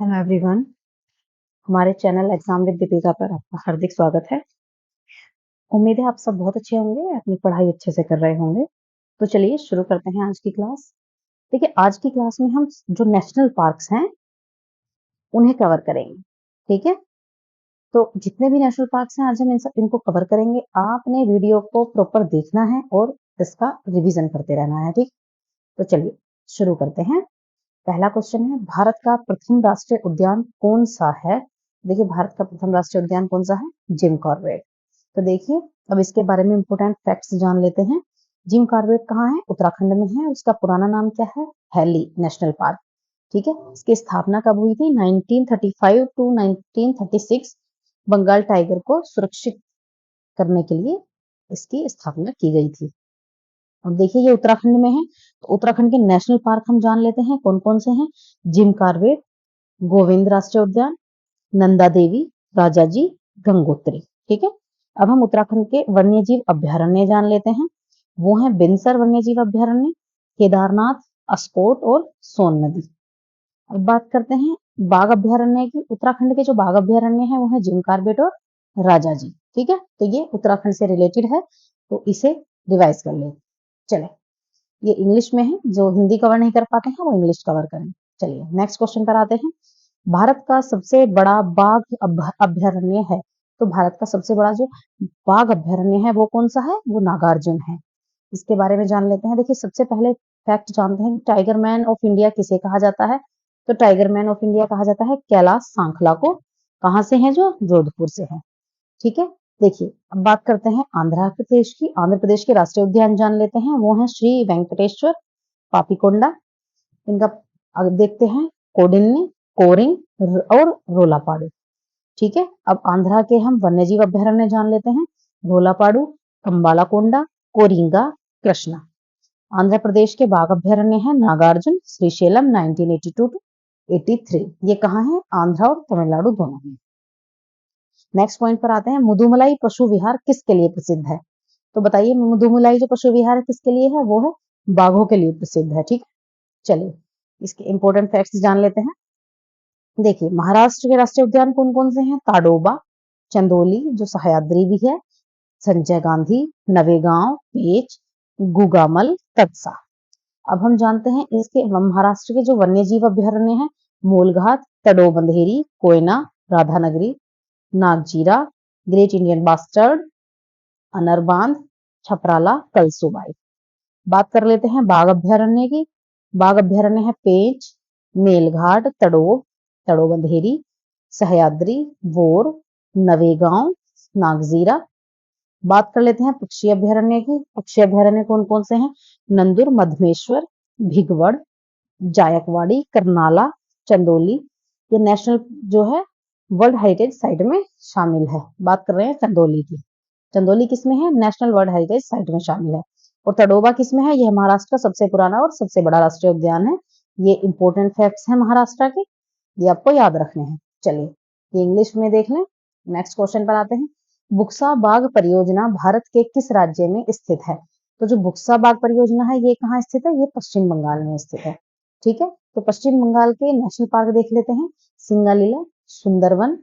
Hello everyone, हमारे channel exam with Deepika पर आपका हार्दिक स्वागत है। उम्मीद है आप सब बहुत अच्छे होंगे, अपनी पढ़ाई अच्छे से कर रहे होंगे। तो चलिए शुरू करते हैं आज की क्लास। देखिए, आज की क्लास में हम जो नेशनल पार्क्स हैं उन्हें कवर करेंगे। ठीक है, तो जितने भी नेशनल पार्क्स हैं आज हम इनको कवर करेंगे। आपने वीडियो को प्रॉपर देखना है और इसका रिविजन करते रहना है। ठीक, तो चलिए शुरू करते हैं। पहला क्वेश्चन है, भारत का प्रथम राष्ट्रीय उद्यान कौन सा है? देखिए, भारत का प्रथम राष्ट्रीय उद्यान कौन सा है? Jim Corbett. तो देखिए, अब इसके बारे में इंपोर्टेंट फैक्ट्स जान लेते हैं। जिम कॉर्बेट कहाँ है? उत्तराखंड में है। उसका पुराना नाम क्या है? Hailey National Park. ठीक है, इसकी स्थापना कब हुई थी? 1935 टू 1936। बंगाल टाइगर को सुरक्षित करने के लिए इसकी स्थापना की गई थी। अब देखिए, ये उत्तराखंड में है, तो उत्तराखंड के नेशनल पार्क हम जान लेते हैं कौन कौन से हैं। जिम कॉर्बेट, गोविंद राष्ट्रीय उद्यान, नंदा देवी, राजाजी, गंगोत्री। ठीक है, अब हम उत्तराखंड के वन्यजीव अभ्यारण्य जान लेते हैं। वो है बिनसर वन्यजीव अभ्यारण्य, केदारनाथ, अस्कोट और सोन नदी। अब बात करते हैं बाघ अभ्यारण्य की। उत्तराखंड के जो बाघ अभ्यारण्य है वो है जिम कॉर्बेट और राजाजी। ठीक है, तो ये उत्तराखंड से रिलेटेड है, तो इसे रिवाइज कर ले। चले, ये इंग्लिश में है, जो हिंदी कवर नहीं कर पाते हैं वो इंग्लिश कवर करें। चलिए नेक्स्ट क्वेश्चन पर आते हैं। भारत का सबसे बड़ा बाघ अभ्यारण्य है, तो भारत का सबसे बड़ा जो बाघ अभ्यारण्य है वो कौन सा है? वो नागार्जुन है। इसके बारे में जान लेते हैं। देखिए, सबसे पहले फैक्ट जानते हैं, टाइगर मैन ऑफ इंडिया किसे कहा जाता है? तो टाइगर मैन ऑफ इंडिया कहा जाता है कैलाश सांखला को। कहाँ से है? जो जोधपुर से है। ठीक है, देखिए अब बात करते हैं आंध्र प्रदेश की। आंध्र प्रदेश के राष्ट्रीय उद्यान जान लेते हैं, वो है श्री वेंकटेश्वर पापीकोंडा। इनका अब देखते हैं कोडिन्नी, कोरिंग और रोलापाड़ू। ठीक है, अब आंध्रा के हम वन्यजीव अभ्यारण्य जान लेते हैं, रोलापाड़ू, कंबालाकोंडा, कोरिंगा, कृष्णा। आंध्र प्रदेश के बाघ अभ्यारण्य है नागार्जुन, श्रीशैलम 1982 टू 83। ये कहाँ है? आंध्र और तमिलनाडु दोनों में। नेक्स्ट पॉइंट पर आते हैं, मुदुमलाई पशु विहार किसके लिए प्रसिद्ध है? तो बताइए, मुदुमलाई जो पशु विहार है किसके लिए है? वो है बाघों के लिए प्रसिद्ध है। ठीक, चलिए इसके इंपोर्टेंट फैक्ट्स जान लेते हैं। देखिए, महाराष्ट्र के राष्ट्रीय उद्यान कौन कौन से हैं? ताडोबा, चंदोली जो सह्याद्री भी है, संजय गांधी, नवेगांव, पेच, गुगामल, तत्सा। अब हम जानते हैं इसके महाराष्ट्र के जो वन्यजीव अभ्यारण्य हैं, Melghat, Tadoba Andhari, Koyna, Radhanagari, Nagzira, great Indian bustard, अनरबांध, छपराला, कलसुबाई। बात कर लेते हैं बाघ अभ्यारण्य की। बाघ अभ्यारण्य है पेंच, मेलघाट, तड़ोब, तड़ोबंधेरी, सह्याद्री, बोर, नवेगांव, नागजीरा। बात कर लेते हैं पक्षी अभ्यारण्य की। पक्षी अभ्यारण्य कौन कौन से हैं? नंदुर, मधमेश्वर, भिगवड़, जायकवाड़ी, करनाला, चंदोली। ये नेशनल जो है वर्ल्ड हेरिटेज साइट में शामिल है। बात कर रहे हैं चंदोली की। चंदोली किसमें है? नेशनल वर्ल्ड हेरिटेज साइट में शामिल है। और तडोबा किसमें है? यह महाराष्ट्र का सबसे पुराना और सबसे बड़ा राष्ट्रीय उद्यान है। ये इंपॉर्टेंट फैक्ट्स हैं महाराष्ट्र के, ये आपको याद रखने हैं। चलिए ये इंग्लिश में देख लें। नेक्स्ट क्वेश्चन पर आते हैं, बुक्सा बाग परियोजना भारत के किस राज्य में स्थित है? तो जो बुक्सा बाग परियोजना है ये कहाँ स्थित है? ये पश्चिम बंगाल में स्थित है। ठीक है, तो पश्चिम बंगाल के नेशनल पार्क देख लेते हैं, सिंगालीला, सुंदरवन,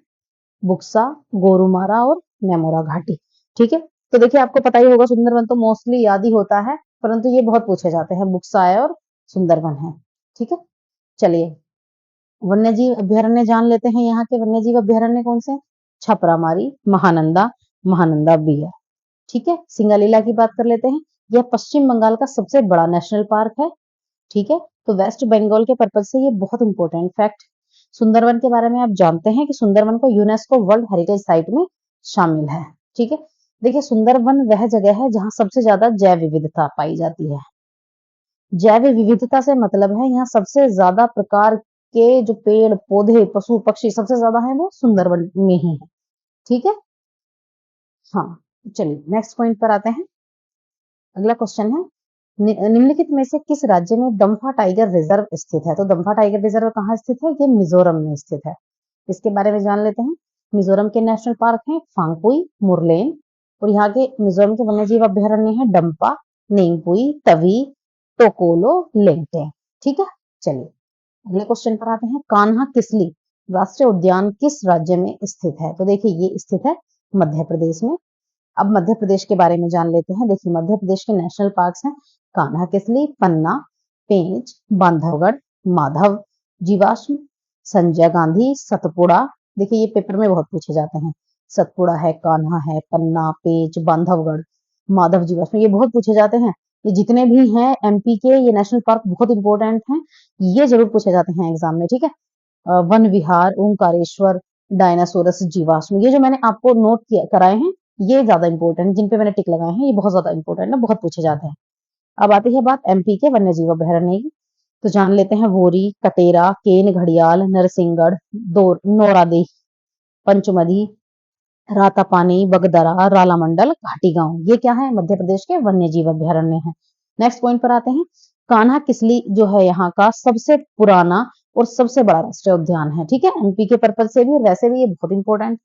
बुक्सा, गोरुमारा और नेमोरा घाटी। ठीक है, तो देखिए आपको पता ही होगा, सुंदरवन तो मोस्टली याद ही होता है, परंतु ये बहुत पूछे जाते हैं, बुक्सा है और सुंदरवन है। ठीक है, चलिए वन्यजीव अभ्यारण्य जान लेते हैं। यहाँ के वन्यजीव अभ्यारण्य कौन से? छपरामारी, महानंदा, महानंदा बिया। ठीक है, सिंगालीला की बात कर लेते हैं। यह पश्चिम बंगाल का सबसे बड़ा नेशनल पार्क है। ठीक है, तो वेस्ट बंगाल के पर्पज से ये बहुत इंपॉर्टेंट फैक्ट। सुंदरवन के बारे में आप जानते हैं कि सुंदरवन को यूनेस्को वर्ल्ड हेरिटेज साइट में शामिल है। ठीक है, देखिए सुंदरवन वह जगह है जहां सबसे ज्यादा जैव विविधता पाई जाती है। जैव विविधता से मतलब है यहाँ सबसे ज्यादा प्रकार के जो पेड़ पौधे पशु पक्षी सबसे ज्यादा है वो सुंदरवन में ही है। ठीक है, हाँ, चलिए नेक्स्ट पॉइंट पर आते हैं। अगला क्वेश्चन है, निम्नलिखित में से किस राज्य में दम्फा टाइगर रिजर्व स्थित है? तो दम्फा टाइगर रिजर्व कहाँ स्थित है? ये मिजोरम में स्थित है। इसके बारे में जान लेते हैं। मिजोरम के नेशनल पार्क हैं फांगपुई, मुरलेन, और यहाँ के मिजोरम के वन्यजीव अभ्यारण्य हैं डंपा, नेंगपुई, तवी, टोकोलो, लेंगटे। ठीक है, चलिए अगले क्वेश्चन पर आते हैं। कान्हा किसली राष्ट्रीय उद्यान किस राज्य में स्थित है? तो देखिए ये स्थित है मध्य प्रदेश में। अब मध्य प्रदेश के बारे में जान लेते हैं। देखिए मध्य प्रदेश के नेशनल पार्क्स हैं कान्हा किसली, पन्ना, पेंच, बांधवगढ़, माधव जीवाश्म, संजय गांधी, सतपुड़ा। देखिए ये पेपर में बहुत पूछे जाते हैं। सतपुड़ा है, कान्हा है, पन्ना, पेंच, बांधवगढ़, माधव जीवाश्म, ये बहुत पूछे जाते हैं। ये जितने भी हैं एमपी के ये नेशनल पार्क बहुत इंपॉर्टेंट हैं, ये जरूर पूछे जाते हैं एग्जाम में, ठीक है। वन विहार, ओंकारेश्वर, डायनासोरस, जीवाश्म, ये जो मैंने आपको नोट किया कराए हैं ये ज्यादा इंपॉर्टेंट, जिन पे मैंने टिक लगाए हैं ये बहुत ज्यादा इंपॉर्टेंट है, बहुत पूछे जाते हैं। अब आती है बात एमपी के वन्य जीव अभ्यारण्य की, तो जान लेते हैं वोरी, कटेरा, केन घड़ियाल, नरसिंहगढ़, नौरादेही, पंचमदी, रातापानी, बगदरा, रालामंडल, घाटी गांव, ये क्या है? मध्य प्रदेश के वन्य जीव अभ्यारण्य है। नेक्स्ट पॉइंट पर आते हैं। कान्हा किसली जो है यहाँ का सबसे पुराना और सबसे बड़ा राष्ट्रीय उद्यान है, ठीक है। एमपी के पर्पज से भी और वैसे भी ये बहुत इंपॉर्टेंट है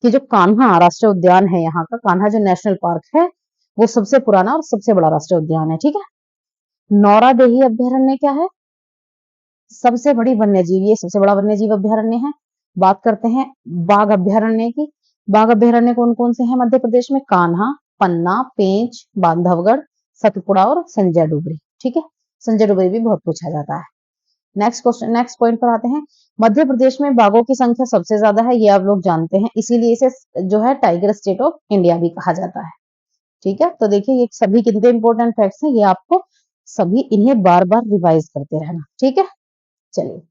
कि जो कान्हा राष्ट्रीय उद्यान है यहाँ का, कान्हा जो नेशनल पार्क है वो सबसे पुराना और सबसे बड़ा राष्ट्रीय उद्यान है, ठीक है। नौरादेही अभ्यारण्य क्या है? सबसे बड़ी वन्य जीव, ये सबसे बड़ा वन्य जीव अभ्यारण्य है। बात करते हैं बाघ अभ्यारण्य की। बाघ अभ्यारण्य कौन कौन से हैं मध्य प्रदेश में? कान्हा, पन्ना, पेंच, बांधवगढ़, सतपुड़ा और संजय डुबरी, ठीक है। संजय डुबरी भी बहुत पूछा जाता है। नेक्स्ट क्वेश्चन, नेक्स्ट पॉइंट पर आते हैं। मध्य प्रदेश में बाघों की संख्या सबसे ज्यादा है, ये आप लोग जानते हैं, इसीलिए इसे जो है टाइगर स्टेट ऑफ इंडिया भी कहा जाता है, ठीक है। तो देखिए ये सभी कितने इंपॉर्टेंट फैक्ट्स हैं, ये आपको सभी इन्हें बार बार रिवाइज करते रहना, ठीक है। चलिए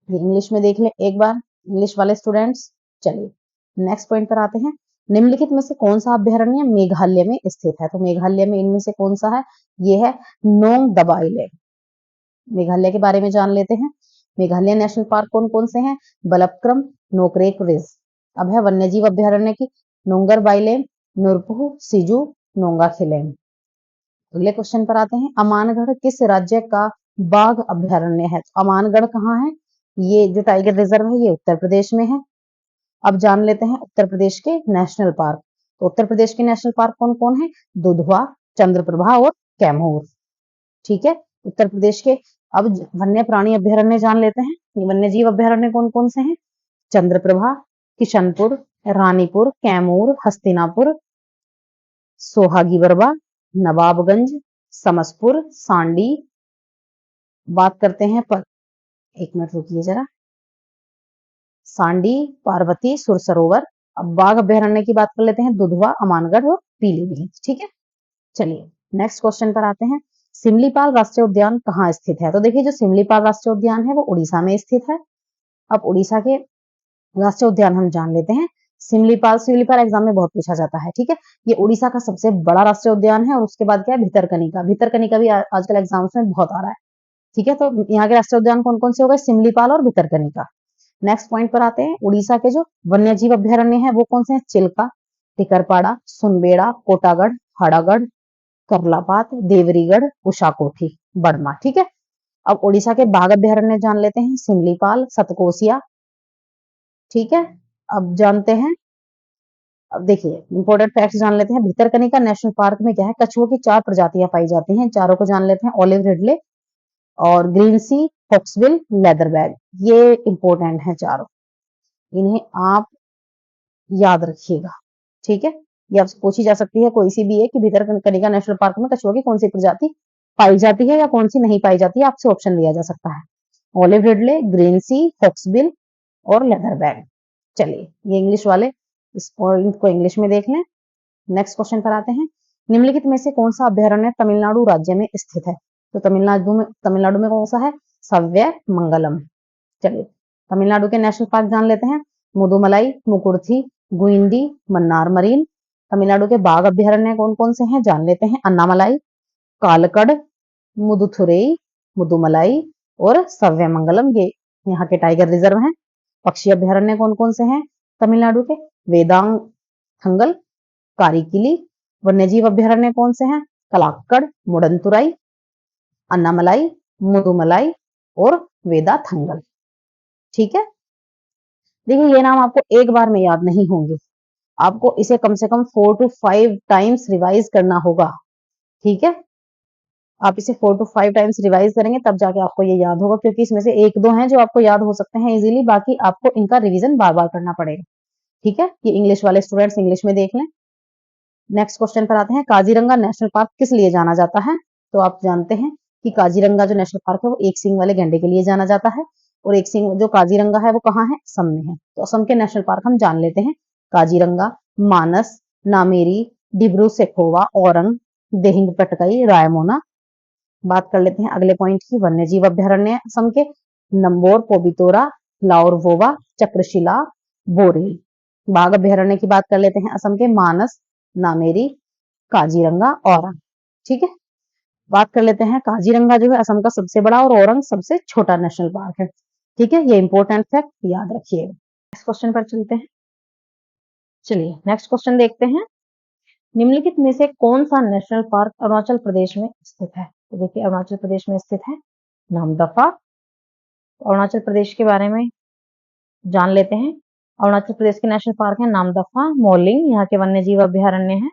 ये इंग्लिश में देख लें एक बार, इंग्लिश वाले स्टूडेंट्स। चलिए नेक्स्ट पॉइंट पर आते हैं। निम्नलिखित में से कौन सा अभ्यारण्य मेघालय में स्थित है? तो मेघालय में इनमें से कौन सा है? ये है नोंग दबा आइलैंड। मेघालय के बारे में जान लेते हैं। मेघालय नेशनल पार्क कौन कौन से हैं? बलपक्रम, नोकरेक रिज। अब है वन्यजीव अभ्यारण्य की, नोंगर बाइलैंड, नुरपुह, सिजू, नोंगा खिलैंड। अगले क्वेश्चन पर आते हैं। अमानगढ़ किस राज्य का बाघ अभ्यारण्य है? तो अमानगढ़ कहाँ है? ये जो टाइगर रिजर्व है ये उत्तर प्रदेश में है। अब जान लेते हैं उत्तर प्रदेश के नेशनल पार्क। तो उत्तर प्रदेश के नेशनल पार्क कौन कौन है? दुधवा, चंद्रप्रभा और कैमूर, ठीक है। उत्तर प्रदेश के अब वन्य प्राणी अभ्यारण्य जान लेते हैं। ये वन्य जीव अभ्यारण्य कौन कौन से हैं? चंद्रप्रभा, किशनपुर, रानीपुर, कैमूर, हस्तिनापुर, सोहागी बरबा, नवाबगंज, समसपुर, सांडी। बात करते हैं पर एक मिनट रुकिए जरा, सांडी, पार्वती, सुरसरोवर। अब बाघ अभ्यारण्य की बात कर लेते हैं, दुधवा, अमानगढ़ और पीलीभीत, ठीक है। चलिए नेक्स्ट क्वेश्चन पर आते हैं। सिमलीपाल राष्ट्रीय उद्यान कहाँ स्थित है? तो देखिए जो सिमलीपाल राष्ट्रीय उद्यान है वो उड़ीसा में स्थित है। अब उड़ीसा के राष्ट्रीय उद्यान हम जान लेते हैं। सिमलीपाल, सिमलीपाल एग्जाम में बहुत पूछा जाता है, ठीक है। ये उड़ीसा का सबसे बड़ा राष्ट्रीय उद्यान है और उसके बाद क्या है? भितरकनिका। भितरकनिका भी आजकल एग्जाम्स में बहुत आ रहा है, ठीक है। तो यहाँ के राष्ट्रीय उद्यान कौन कौन से हो गए? सिमलीपाल और भितरकनिका। नेक्स्ट पॉइंट पर आते हैं। उड़ीसा के जो वन्य जीव अभ्यारण्य है वो कौन से हैं? चिल्का, टिकरपाड़ा, सुनबेड़ा, कोटागढ़, हाड़ागढ़, करलापात, देवरीगढ़, उषाकोठी, बर्मा, ठीक है। अब उड़ीसा के बाघ अभ्यारण्य जान लेते हैं। सिमलीपाल, सतकोसिया, ठीक है। अब जानते हैं, अब देखिए इंपॉर्टेंट फैक्ट्स जान लेते हैं। भितरकनिका नेशनल पार्क में क्या है? कछुओं की 4 प्रजातियां पाई जाती हैं, चारों को जान लेते हैं। ऑलिव रिडले और ग्रीन सी, फॉक्सबिल, लेदरबैग, ये इंपॉर्टेंट है चारों, इन्हें आप याद रखिएगा, ठीक है। ये आपसे पूछी जा सकती है कोई सी भी है कि भितरकनिका नेशनल पार्क में कछुआ की कौन सी प्रजाति पाई जाती है या कौन सी नहीं पाई जाती है, आपसे ऑप्शन लिया जा सकता है। ऑलिव रिडले, ग्रीन सी, फॉक्सबिल और लेदरबैग। चलिए ये इंग्लिश वाले इस पॉइंट को इंग्लिश में देख लें। नेक्स्ट क्वेश्चन पर आते हैं। निम्नलिखित में से कौन सा अभ्यारण्य तमिलनाडु राज्य में स्थित है? तो तमिलनाडु में कौन सा है? सव्य मंगलम। चलिए तमिलनाडु के नेशनल पार्क जान लेते हैं। मुदुमलाई, मुकुर्थी, गुइंडी, मन्नार मरीन। तमिलनाडु के बाघ अभ्यारण्य कौन कौन से हैं जान लेते हैं। अन्नामलाई, कालकड़, मुदुथुरई, मुदुमलाई और सव्यमंगलम, ये यहाँ के टाइगर रिजर्व हैं। पक्षी अभ्यारण्य कौन कौन से हैं तमिलनाडु के? वेदांग थंगल, कारिकिली। वन्यजीव अभ्यारण्य कौन से हैं? कलाक्कड़, मुडंतुराई, अन्नामलाई, मुदुमलाई और वेदाथंगल, ठीक है। देखिए ये नाम आपको एक बार में याद नहीं होंगे, आपको इसे कम से कम 4 to 5 टाइम्स रिवाइज करना होगा, ठीक है। आप इसे 4 to 5 टाइम्स रिवाइज करेंगे तब जाके आपको ये याद होगा, क्योंकि इसमें से 1-2 हैं जो आपको याद हो सकते हैं इजीली, बाकी आपको इनका रिवीजन बार-बार करना पड़ेगा। ठीक है, ये इंग्लिश वाले स्टूडेंट्स इंग्लिश में देख लें। नेक्स्ट क्वेश्चन पर आते हैं, काजीरंगा नेशनल पार्क किस लिए जाना जाता है? तो आप जानते हैं कि काजीरंगा जो नेशनल पार्क है वो एक सींग वाले गैंडे के लिए जाना जाता है, और एक सींग जो काजीरंगा है वो कहाँ है? असम में है। तो असम के नेशनल पार्क हम जान लेते हैं, काजीरंगा, मानस, नामेरी, डिब्रू सेखोवा, औरंग, दिहिंग पटकाई, रायमोना। बात कर लेते हैं अगले पॉइंट की, वन्य जीव अभ्यारण्य असम के, नंबोर, पोबितोरा, लाउरवोवा, चक्रशिला, बोरेल। बाघ अभ्यारण्य की बात कर लेते हैं असम के, मानस, नामेरी, काजीरंगा, औरंग। ठीक है, बात कर लेते हैं काजीरंगा जो है असम का सबसे बड़ा और औरंग सबसे छोटा नेशनल पार्क है। ठीक है, ये इंपॉर्टेंट फैक्ट याद रखिएगा। नेक्स्ट क्वेश्चन पर चलते हैं। चलिए नेक्स्ट क्वेश्चन देखते हैं, निम्नलिखित में से कौन सा नेशनल पार्क अरुणाचल प्रदेश में स्थित है? तो देखिए अरुणाचल प्रदेश में स्थित है नामदफा। अरुणाचल प्रदेश के बारे में जान लेते हैं। अरुणाचल प्रदेश के नेशनल पार्क है नामदफा, मोलिंग यहाँ के वन्य जीव अभ्यारण्य है,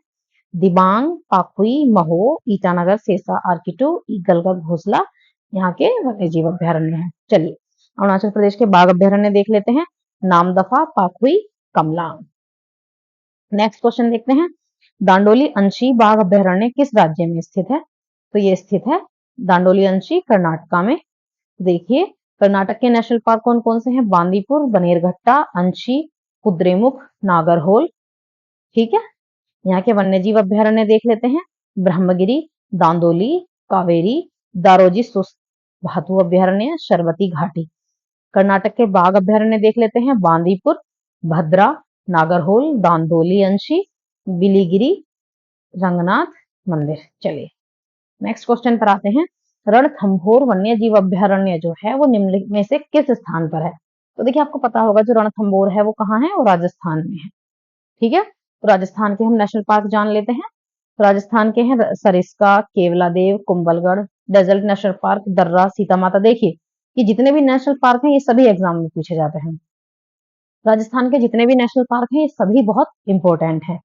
दिबांग, पाखुई, महो, ईटानगर, सेसा, आर्किटू, ईगलगढ़, घोसला यहाँ के वन्य जीव अभ्यारण्य है। चलिए अरुणाचल प्रदेश के बाघ अभ्यारण्य देख लेते हैं, नामदफा, पाखुई, कमलांग। नेक्स्ट क्वेश्चन देखते हैं, दांडोली अंशी बाघ अभ्यारण्य किस राज्य में स्थित है? तो ये स्थित है दांडोली अंशी कर्नाटका में। देखिए कर्नाटक के नेशनल पार्क कौन कौन से हैं? बांदीपुर, बनेरघट्टा, अंशी, कुद्रेमुख, नागरहोल। ठीक है, यहाँ के वन्य जीव अभ्यारण्य देख लेते हैं, ब्रह्मगिरी, दांदोली, कावेरी, दारोजी धातु अभ्यारण्य, शरवती घाटी। कर्नाटक के बाघ अभ्यारण्य देख लेते हैं, बांदीपुर, भद्रा, नागरहोल, दांदोली अंशी, बिलीगिरी, रंगनाथ मंदिर। चलिए नेक्स्ट क्वेश्चन पर आते हैं, रणथंभौर वन्य जीव अभ्यारण्य जो है वो निम्नलिखित में से किस स्थान पर है? तो देखिए आपको पता होगा जो रणथंभौर है वो कहाँ है? वो राजस्थान में है। ठीक है, तो राजस्थान के हम नेशनल पार्क जान लेते हैं। तो राजस्थान के हैं Sariska, Keoladeo, Kumbhalgarh, Desert National Park, Darrah, Sita माता। देखिए ये जितने भी नेशनल पार्क हैं ये सभी एग्जाम में पूछे जाते हैं। राजस्थान के जितने भी नेशनल पार्क हैं ये सभी बहुत इंपॉर्टेंट हैं।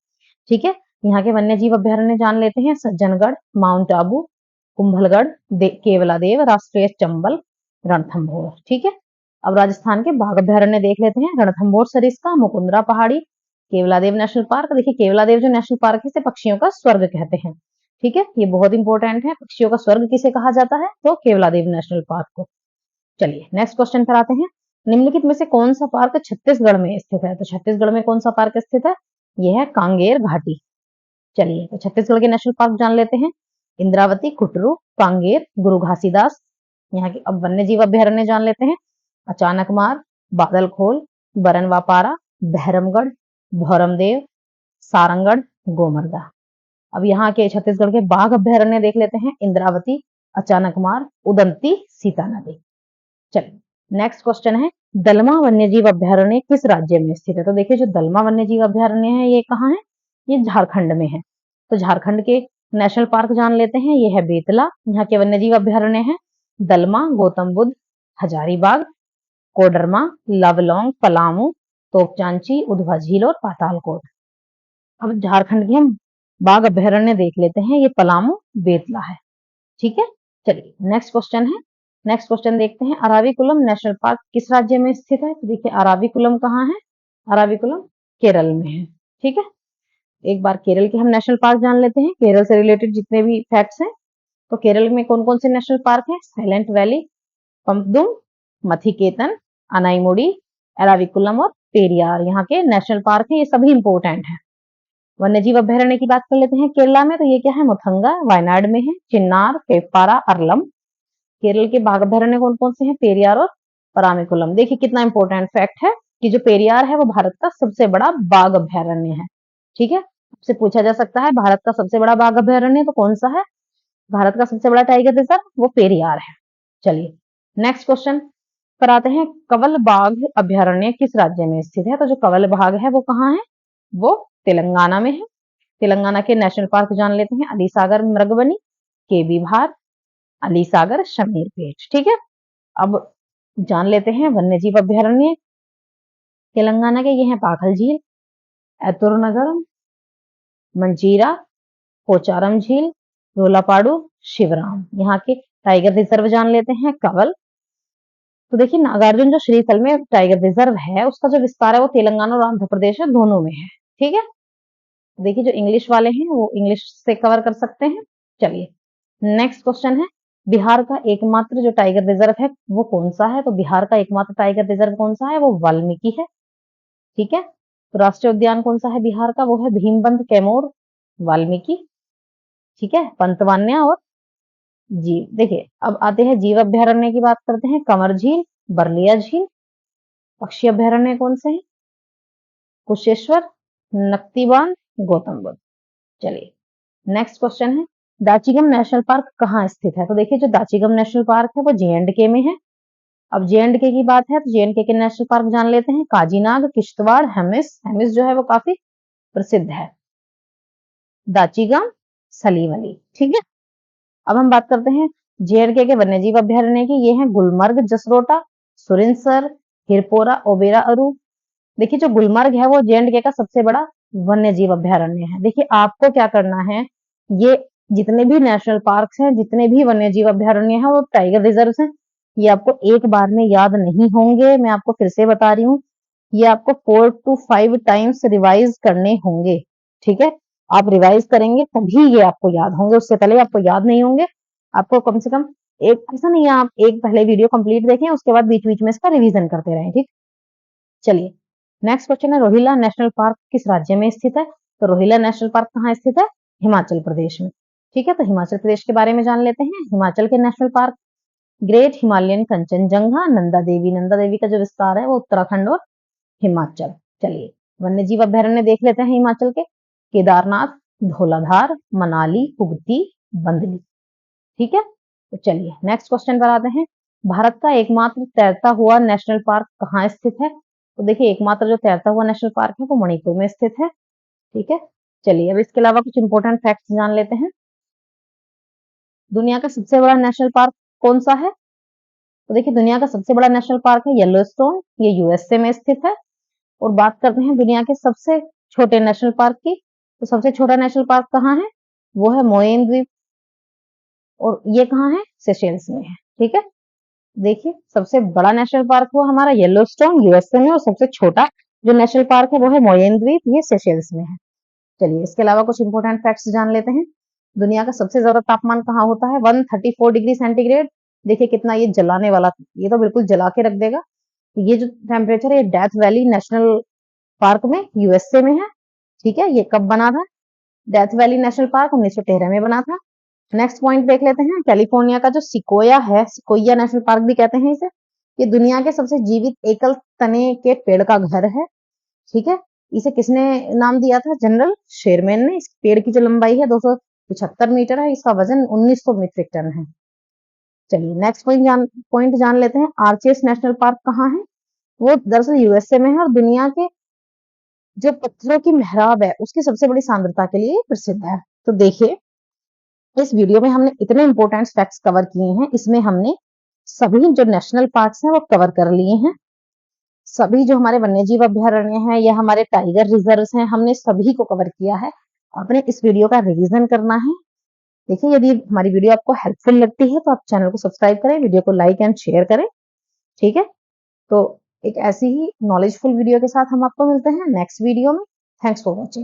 ठीक है, यहाँ के वन्य जीव अभ्यारण्य जान लेते हैं, सज्जनगढ़, माउंट आबू, कुंभलगढ़, केवलादेव, राष्ट्रीय चंबल, रणथंभौर। ठीक है, अब राजस्थान के बाघ अभ्यारण्य देख लेते हैं, रणथंभौर सरिस्का, मुकुंदरा पहाड़ी, केवलादेव नेशनल पार्क। देखिए केवलादेव जो नेशनल पार्क है इसे पक्षियों का स्वर्ग कहते हैं। ठीक है, ये बहुत इंपॉर्टेंट है, पक्षियों का स्वर्ग किसे कहा जाता है? तो केवलादेव नेशनल पार्क को। चलिए नेक्स्ट क्वेश्चन पर आते हैं, निम्नलिखित में से कौन सा पार्क छत्तीसगढ़ में स्थित है? तो छत्तीसगढ़ में कौन सा पार्क स्थित है? यह है कांगेर घाटी। चलिए तो छत्तीसगढ़ के नेशनल पार्क जान लेते हैं, इंद्रावती, कुटरू, कांगेर, गुरु घासीदास। यहाँ के अब वन्य जीव अभ्यारण्य जान लेते हैं, अचानकमार, बादलखोल, बरनवापारा, बहरमगढ़, भौरमदेव, सारंगढ़, गोमर्दा। अब यहाँ के छत्तीसगढ़ के बाघ अभ्यारण्य देख लेते हैं, इंद्रावती, अचानकमार, उदंती, सीता नदी। चलिए नेक्स्ट क्वेश्चन है, दलमा वन्यजीव अभ्यारण्य किस राज्य में स्थित है? तो देखिए जो दलमा वन्यजीव अभ्यारण्य है ये कहाँ है? ये झारखंड में है। तो झारखंड के नेशनल पार्क जान लेते हैं, ये है बेतला, यहाँ के वन्यजीव अभ्यारण्य है दलमा, गौतम बुद्ध, हजारीबाग, कोडरमा, लवलोंग, पलामू, तोपचांची, उधवा झील और पातालकोट। अब झारखंड के हम बाघ अभ्यारण्य देख लेते हैं, ये पलामू, बेतला है। ठीक है, चलिए नेक्स्ट क्वेश्चन है, नेक्स्ट क्वेश्चन देखते हैं, अराविकुलम नेशनल पार्क किस राज्य में स्थित है? तो देखिए अराविकुलम कहाँ है? अराविकुलम केरल में है। ठीक है, एक बार केरल के हम नेशनल पार्क जान लेते हैं, केरल से रिलेटेड जितने भी फैक्ट्स हैं। तो केरल में कौन कौन से नेशनल पार्क है? साइलेंट वैली, पंपदुम, मथिकेतन, अनाईमुड़ी, अराविकुलम और पेरियार यहाँ के नेशनल पार्क है, ये सभी इंपॉर्टेंट है। वन्यजीव अभ्यारण्य की बात कर लेते हैं केरला में, तो ये क्या है? मुथंगा, वायनाड में है, चिन्नार, केपारा, अरलम। केरल के बाघ अभ्यारण्य कौन कौन से हैं? पेरियार और परामिकुलम। देखिए कितना इंपॉर्टेंट फैक्ट है कि जो पेरियार है वो भारत का सबसे बड़ा बाघ अभ्यारण्य है। ठीक है, आपसे पूछा जा सकता है भारत का सबसे बड़ा बाघ अभ्यारण्य तो कौन सा है? भारत का सबसे बड़ा टाइगर रिजर्व वो पेरियार है। चलिए नेक्स्ट क्वेश्चन पर आते हैं, कवल बाघ अभ्यारण्य किस राज्य में स्थित है? तो जो कवल बाघ है वो कहाँ है? वो तेलंगाना में है। तेलंगाना के नेशनल पार्क जान लेते हैं, अलीसागर मृगवनी, केबी भार, अलीसागर, शमीर पेट। ठीक है, अब जान लेते हैं वन्यजीव अभ्यारण्य तेलंगाना के, ये हैं पाखल झील, एतुर नगरम, मंजीरा, पोचारम झील, रोलापाडू, शिवराम। यहाँ के टाइगर रिजर्व जान लेते हैं, कंवल। तो देखिए नागार्जुन जो श्रीस्थल में टाइगर रिजर्व है उसका जो विस्तार है वो तेलंगाना और आंध्र प्रदेश है, दोनों में है। ठीक है, देखिए जो इंग्लिश वाले हैं वो इंग्लिश से कवर कर सकते हैं। चलिए नेक्स्ट क्वेश्चन है, बिहार का एकमात्र जो टाइगर रिजर्व है वो कौन सा है? तो बिहार का एकमात्र टाइगर रिजर्व कौन सा है? वो वाल्मीकि है। ठीक है, तो राष्ट्रीय उद्यान कौन सा है बिहार का? वो है भीमबंध कैमूर वाल्मीकि। ठीक है, पंतवान्या और जी। देखिए अब आते हैं जीव अभ्यारण्य की बात करते हैं, कंवर झील, बरलिया झील। पक्षी अभ्यारण्य कौन से हैं? कुशेश्वर, नक्ती बांध, गौतम बुद्ध। चलिए नेक्स्ट क्वेश्चन है, दाचीगम नेशनल पार्क कहाँ स्थित है? तो देखिए जो दाचीगम नेशनल पार्क है वो जे.एंड.के में है। अब जे.एंड.के की बात है तो जे.एंड.के के नेशनल पार्क जान लेते हैं, काजीनाग, किश्तवाड़, हेमिस। हेमिस जो है वो काफी प्रसिद्ध है, दाचीगम, सलीमली। ठीक है, अब हम बात करते हैं जे.एंड.के के वन्यजीव अभ्यारण्य की। ये है गुलमर्ग, जसरोटा, सुरिनसर, हिरपोरा, ओबेरा अरू। देखिए जो गुलमर्ग है वो जे.एंड.के का सबसे बड़ा वन्यजीव अभ्यारण्य है। देखिए आपको क्या करना है, ये जितने भी नेशनल पार्क हैं, जितने भी वन्यजीव अभ्यारण्य हैं और टाइगर रिजर्व हैं, ये आपको एक बार में याद नहीं होंगे। मैं आपको फिर से बता रही हूँ, ये आपको 4 to 5 टाइम्स रिवाइज करने होंगे। ठीक है, आप रिवाइज करेंगे तभी ये आपको याद होंगे, उससे पहले आपको याद नहीं होंगे। आपको कम से कम एक, ऐसा नहीं है आप एक पहले वीडियो कंप्लीट देखें उसके बाद बीच बीच में इसका रिवीजन करते रहें। ठीक, चलिए नेक्स्ट क्वेश्चन है, रोहिला नेशनल पार्क किस राज्य में स्थित है? तो रोहिला नेशनल पार्क कहाँ स्थित है? हिमाचल प्रदेश में। ठीक है, तो हिमाचल प्रदेश के बारे में जान लेते हैं। हिमाचल के national park, great Himalayan Kanchenjunga, Nanda Devi. Nanda Devi का जो विस्तार है वो उत्तराखंड और हिमाचल। चलिए वन्यजीव अभ्यारण्य देख लेते हैं हिमाचल के, केदारनाथ, धौलाधार, मनाली, कुगती, बंदली। ठीक है, तो चलिए नेक्स्ट क्वेश्चन पर आते हैं, भारत का एकमात्र तैरता हुआ नेशनल पार्क कहाँ स्थित है? तो देखिए एकमात्र जो तैरता हुआ नेशनल पार्क है वो मणिपुर में स्थित है। ठीक है, चलिए अब इसके अलावा कुछ इंपॉर्टेंट फैक्ट्स जान लेते हैं। दुनिया का सबसे बड़ा नेशनल पार्क कौन सा है? तो देखिए दुनिया का सबसे बड़ा नेशनल पार्क है येलोस्टोन, ये यूएसए में स्थित है। और बात करते हैं दुनिया के सबसे छोटे नेशनल पार्क की, तो सबसे छोटा नेशनल पार्क कहाँ है? वो है मोएन द्वीप, और ये कहाँ है? सेशेल्स में है। ठीक है, देखिए सबसे बड़ा नेशनल पार्क हुआ हमारा येलोस्टोन यूएसए में, और सबसे छोटा जो नेशनल पार्क है वो है मोएन द्वीप, ये सेशेल्स में है। चलिए इसके अलावा कुछ इंपॉर्टेंट फैक्ट्स जान लेते हैं। दुनिया का सबसे ज्यादा तापमान कहाँ होता है? 134 डिग्री सेंटीग्रेड। देखिए कितना ये जलाने वाला, ये तो बिल्कुल जला के रख देगा। ये जो टेम्परेचर है ये डेथ वैली नेशनल पार्क में यूएसए में है। ठीक है, ये कब बना था? डेथ वैली नेशनल पार्क 1913 में बना था। नेक्स्ट पॉइंट देख लेते हैं, कैलिफोर्निया का जो सिकोया है, सिकोया नेशनल पार्क भी कहते हैं इसे, ये दुनिया के सबसे जीवित एकल तने के पेड़ का घर है। ठीक है, इसे किसने नाम दिया था? जनरल शेरमैन ने। इस पेड़ की जो लंबाई है 275 मीटर है, इसका वजन 1900 मीट्रिक टन है। चलिए नेक्स्ट पॉइंट जान लेते हैं, आर्चेस नेशनल पार्क कहाँ है? वो दरअसल यूएसए में है और दुनिया के जो पत्थरों की मेहराब है उसकी सबसे बड़ी सांद्रता के लिए प्रसिद्ध है। तो देखिए इस वीडियो में हमने इतने इंपॉर्टेंट फैक्ट्स कवर किए हैं, इसमें हमने सभी जो नेशनल पार्क्स हैं वो कवर कर लिए हैं। सभी जो हमारे वन्यजीव अभ्यारण्य हैं या हमारे टाइगर रिजर्व्स हैं, हमने सभी को कवर किया है। आपने इस वीडियो का रिवीजन करना है। देखिए यदि हमारी वीडियो आपको हेल्पफुल लगती है तो आप चैनल को सब्सक्राइब करें, वीडियो को लाइक एंड शेयर करें। ठीक है, तो एक ऐसी ही नॉलेजफुल वीडियो के साथ हम आपको मिलते हैं नेक्स्ट वीडियो में। Thanks for watching.